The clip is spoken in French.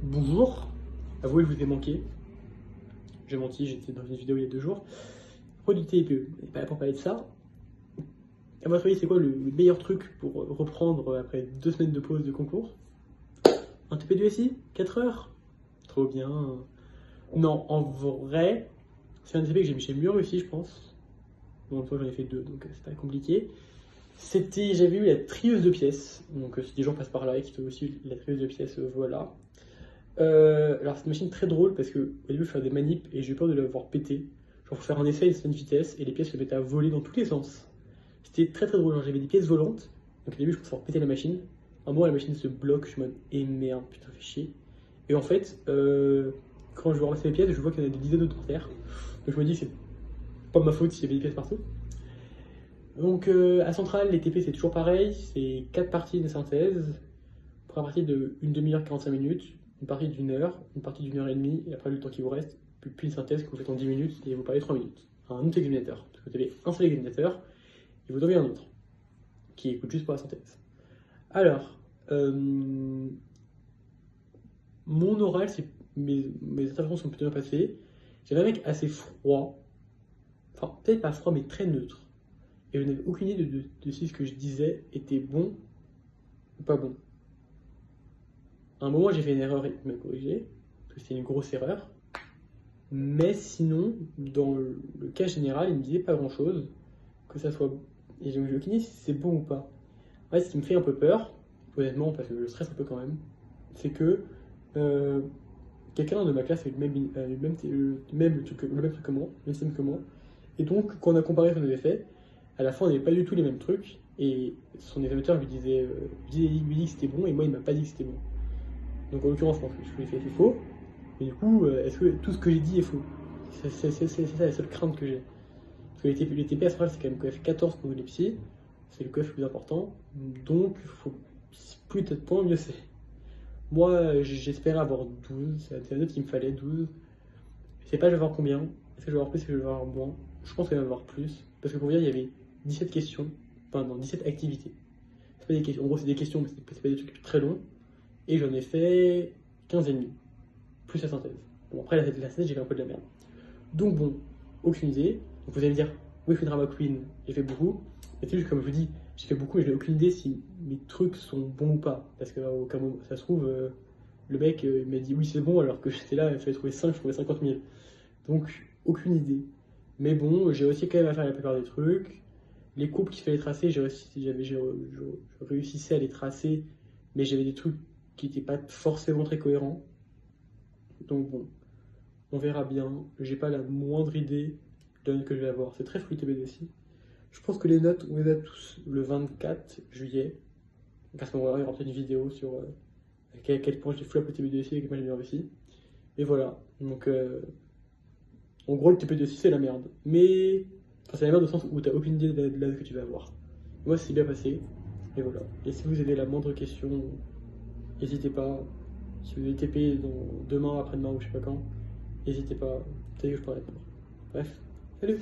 Bonjour, avouez, je vous ai manqué. J'ai menti, j'étais dans une vidéo il y a 2 jours. Pourquoi du TPE? Et pas là pour parler de ça. À votre avis, c'est quoi le meilleur truc pour reprendre après 2 semaines de pause de concours? Un TP du SI? 4 heures? Trop bien. Non, en vrai, c'est un TP que j'ai mieux réussi, je pense. Bon, toi j'en ai fait 2, donc c'est pas compliqué. J'avais eu la trieuse de pièces. Donc si des gens passent par là et qui trouvent aussi la trieuse de pièces, voilà. Alors c'est une machine très drôle parce que au début je faisais des manips et j'ai eu peur de l'avoir pété. Genre faut faire un essai à une certaine vitesse et les pièces se mettaient à voler dans tous les sens. C'était très très drôle, genre j'avais des pièces volantes, donc au début je pensais avoir pété la machine. À un moment la machine se bloque, je suis en mode eh merde, putain fait chier. Et en fait, quand je vais ramasser les pièces, je vois qu'il y en a des dizaines d'autres par terre. Donc je me dis c'est pas ma faute s'il y avait des pièces partout. Donc à Centrale, les TP c'est toujours pareil, c'est 4 parties de synthèse. Première partie de 1 demi-heure 45 minutes, une partie d'une heure, une partie d'une heure et demie, et après le temps qui vous reste, puis une synthèse que vous faites en 10 minutes et vous parlez 3 minutes. Un autre examinateur, parce que vous avez un seul examinateur, et vous avez un autre, qui écoute juste pour la synthèse. Alors, mon oral, mes interventions sont plutôt bien passées. J'avais un mec assez froid, enfin peut-être pas froid, mais très neutre. Et je n'avais aucune idée de si ce que je disais était bon ou pas bon. À un moment, j'ai fait une erreur et il m'a corrigé, parce que c'était une grosse erreur. Mais sinon, dans le cas général, il me disait pas grand-chose, que ça soit... Et j'ai aucune idée si c'est bon ou pas. En fait, ce qui me fait un peu peur, honnêtement, parce que je stresse un peu quand même, c'est que euh, quelqu'un de ma classe a eu le même truc que moi, le même système que moi. Et donc, quand on a comparé ce qu'on avait fait, à la fin, on n'avait pas du tout les mêmes trucs. Et son examinateur lui disait, lui dit que c'était bon, et moi, il m'a pas dit que c'était bon. Donc, en l'occurrence, je pense que je lui ai fait c'est faux. Et du coup, est-ce que tout ce que j'ai dit est faux? C'est ça la seule crainte que j'ai. Parce que les TP à ce moment-là, c'est quand même coef 14 pour les psy, c'est le coef le plus important. Donc, plus t'as de points, mieux c'est. Moi, j'espérais avoir 12, c'est la note qu'il me fallait, 12. Je sais pas, je vais voir combien. Est-ce que je vais avoir plus, est-ce que je vais avoir moins? Je pense qu'il va y avoir plus. Parce que pour dire, il y avait 17 questions, enfin non, 17 activités. C'est pas des questions, en gros, c'est des questions, mais c'est pas des trucs très longs. Et j'en ai fait 15 et demi, plus la synthèse. Bon, après, la synthèse, j'ai fait un peu de la merde. Donc bon, aucune idée. Donc vous allez me dire, oui, je fais Drama Queen, j'ai fait beaucoup. Mais c'est juste comme je vous dis, j'ai fait beaucoup et je n'ai aucune idée si mes trucs sont bons ou pas. Parce que au cas où ça se trouve, le mec il m'a dit oui c'est bon alors que j'étais là, il fallait trouver 5, je trouvais 50 000. Donc aucune idée. Mais bon, j'ai réussi quand même à faire la plupart des trucs. Les courbes qu'il fallait tracer, je réussissais à les tracer, mais j'avais des trucs qui n'étaient pas forcément très cohérents. Donc bon, on verra bien. J'ai pas la moindre idée de la note que je vais avoir. C'est très flou TBD aussi. Je pense que les notes, on les a tous le 24 juillet. À ce moment-là, il y aura peut-être une vidéo sur à quel point j'ai flop le TBD-C et à quel point j'ai bien réussi. Et voilà. Donc, en gros, le TP2C, c'est la merde. Mais, enfin, c'est la merde au sens où t'as aucune idée de la note que tu vas avoir. Moi, c'est bien passé. Et voilà. Et si vous avez la moindre question, n'hésitez pas. Si vous avez TP demain, après-demain ou je sais pas quand, n'hésitez pas. Peut-être que je pourrai répondre. Bref, salut!